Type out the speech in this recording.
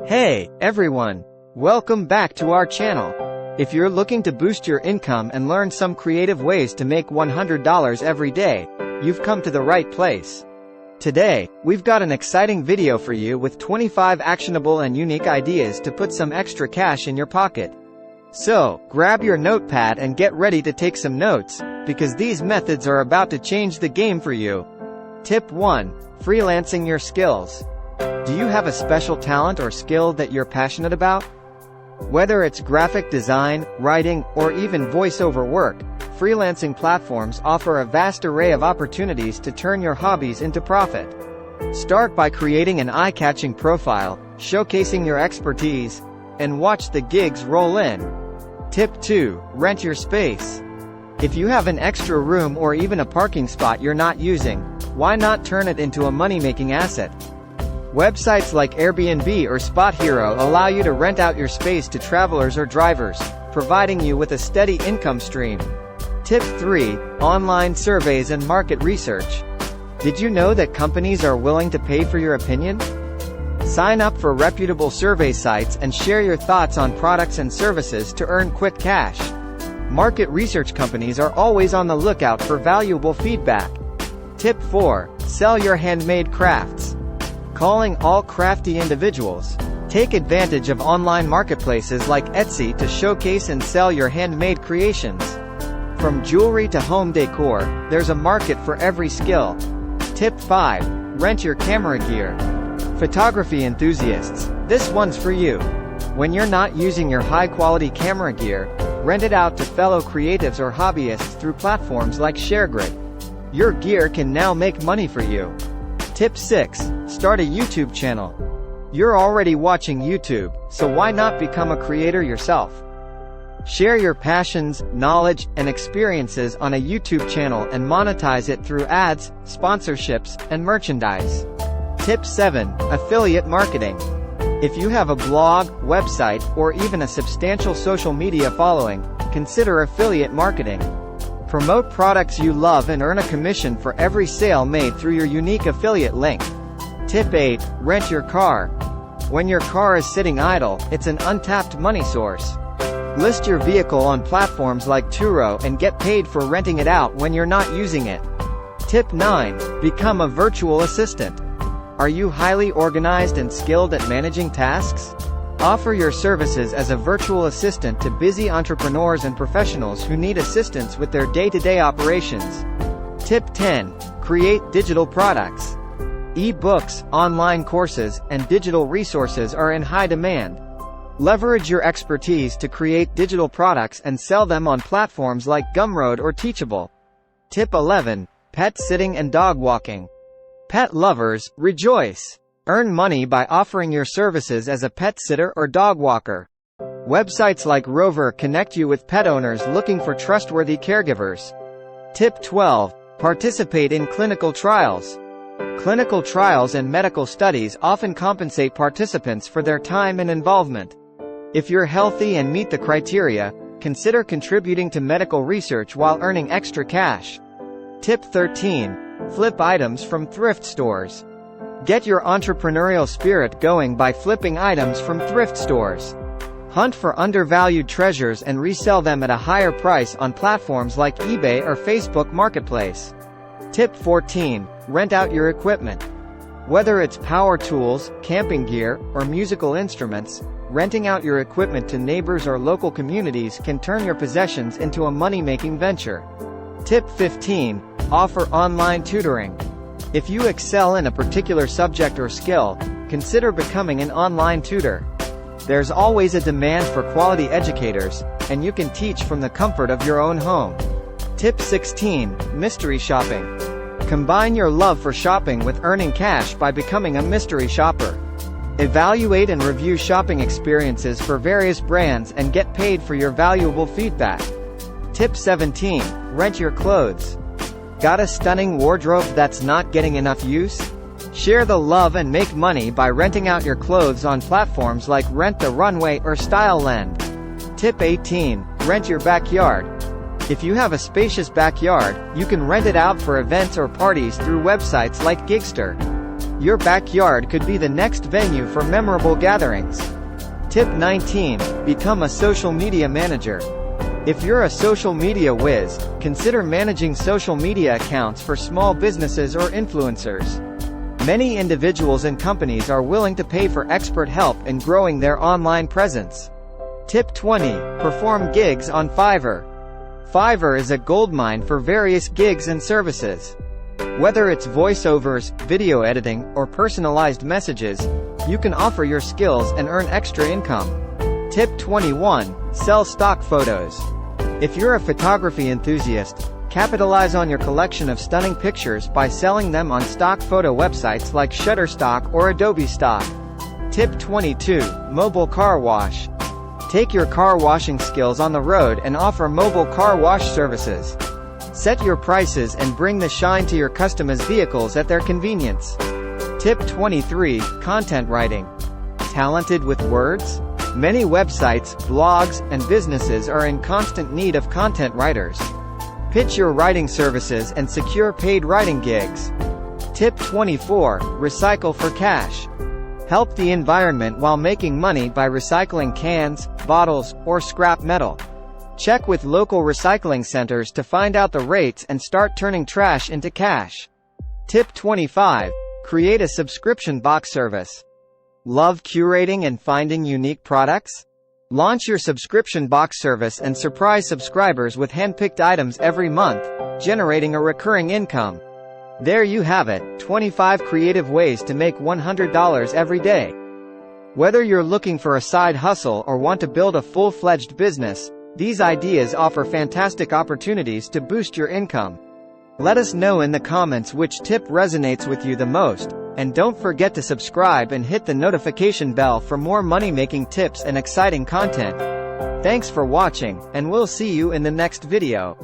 Hey, everyone! Welcome back to our channel. If you're looking to boost your income and learn some creative ways to make $100 every day, you've come to the right place. Today, we've got an exciting video for you with 25 actionable and unique ideas to put some extra cash in your pocket. So, grab your notepad and get ready to take some notes, because these methods are about to change the game for you. Tip 1. Freelancing your skills. Do you have a special talent or skill that you're passionate about? Whether it's graphic design, writing, or even voiceover work, freelancing platforms offer a vast array of opportunities to turn your hobbies into profit. Start by creating an eye-catching profile, showcasing your expertise, and watch the gigs roll in. Tip 2. Rent your space. If you have an extra room or even a parking spot you're not using, why not turn it into a money-making asset? Websites like Airbnb or Spot Hero allow you to rent out your space to travelers or drivers, providing you with a steady income stream. Tip 3. Online surveys and market research. Did you know that companies are willing to pay for your opinion? Sign up for reputable survey sites and share your thoughts on products and services to earn quick cash. Market research companies are always on the lookout for valuable feedback. Tip 4. Sell your handmade crafts. Calling all crafty individuals. Take advantage of online marketplaces like Etsy to showcase and sell your handmade creations. From jewelry to home decor, there's a market for every skill. Tip 5. Rent your camera gear. Photography enthusiasts, this one's for you. When you're not using your high-quality camera gear, rent it out to fellow creatives or hobbyists through platforms like ShareGrid. Your gear can now make money for you. Tip 6. Start a YouTube channel. You're already watching YouTube, so why not become a creator yourself? Share your passions, knowledge, and experiences on a YouTube channel and monetize it through ads, sponsorships, and merchandise. Tip 7. Affiliate marketing. If you have a blog, website, or even a substantial social media following, consider affiliate marketing. Promote products you love and earn a commission for every sale made through your unique affiliate link. Tip 8. Rent your car. When your car is sitting idle, it's an untapped money source. List your vehicle on platforms like Turo and get paid for renting it out when you're not using it. Tip 9. Become a virtual assistant. Are you highly organized and skilled at managing tasks? Offer your services as a virtual assistant to busy entrepreneurs and professionals who need assistance with their day-to-day operations. Tip 10. Create digital products. E-books, online courses, and digital resources are in high demand. Leverage your expertise to create digital products and sell them on platforms like Gumroad or Teachable. Tip 11. Pet sitting and dog walking. Pet lovers, rejoice! Earn money by offering your services as a pet sitter or dog walker. Websites like Rover connect you with pet owners looking for trustworthy caregivers. Tip 12. Participate in clinical trials. Clinical trials and medical studies often compensate participants for their time and involvement. If you're healthy and meet the criteria, consider contributing to medical research while earning extra cash. Tip 13. Flip items from thrift stores. Get your entrepreneurial spirit going by flipping items from thrift stores. Hunt for undervalued treasures and resell them at a higher price on platforms like eBay or Facebook Marketplace. Tip 14. Rent out your equipment. Whether it's power tools, camping gear, or musical instruments, renting out your equipment to neighbors or local communities can turn your possessions into a money-making venture. Tip 15. Offer online tutoring. If you excel in a particular subject or skill, consider becoming an online tutor. There's always a demand for quality educators, and you can teach from the comfort of your own home. Tip 16. Mystery shopping. Combine your love for shopping with earning cash by becoming a mystery shopper. Evaluate and review shopping experiences for various brands and get paid for your valuable feedback. Tip 17. Rent your clothes. Got a stunning wardrobe that's not getting enough use? Share the love and make money by renting out your clothes on platforms like Rent the Runway or StyleLand. Tip 18. Rent your backyard. If you have a spacious backyard, you can rent it out for events or parties through websites like Gigster. Your backyard could be the next venue for memorable gatherings. Tip 19. Become a social media manager. If you're a social media whiz, consider managing social media accounts for small businesses or influencers. Many individuals and companies are willing to pay for expert help in growing their online presence. Tip 20. Perform gigs on Fiverr. Fiverr is a goldmine for various gigs and services. Whether it's voiceovers, video editing, or personalized messages, you can offer your skills and earn extra income. Tip 21. Sell stock photos. If you're a photography enthusiast, capitalize on your collection of stunning pictures by selling them on stock photo websites like Shutterstock or Adobe Stock. Tip 22. Mobile car wash. Take your car washing skills on the road and offer mobile car wash services. Set your prices and bring the shine to your customers' vehicles at their convenience. Tip 23. Content writing. Talented with words? Many websites, blogs, and businesses are in constant need of content writers. Pitch your writing services and secure paid writing gigs. Tip 24. Recycle for cash. Help the environment while making money by recycling cans, bottles, or scrap metal. Check with local recycling centers to find out the rates and start turning trash into cash. Tip 25. Create a subscription box service. Love curating and finding unique products? Launch your subscription box service and surprise subscribers with handpicked items every month, generating a recurring income. There you have it, 25 creative ways to make $100 every day. Whether you're looking for a side hustle or want to build a full-fledged business, these ideas offer fantastic opportunities to boost your income. Let us know in the comments which tip resonates with you the most, and don't forget to subscribe and hit the notification bell for more money-making tips and exciting content. Thanks for watching, and we'll see you in the next video.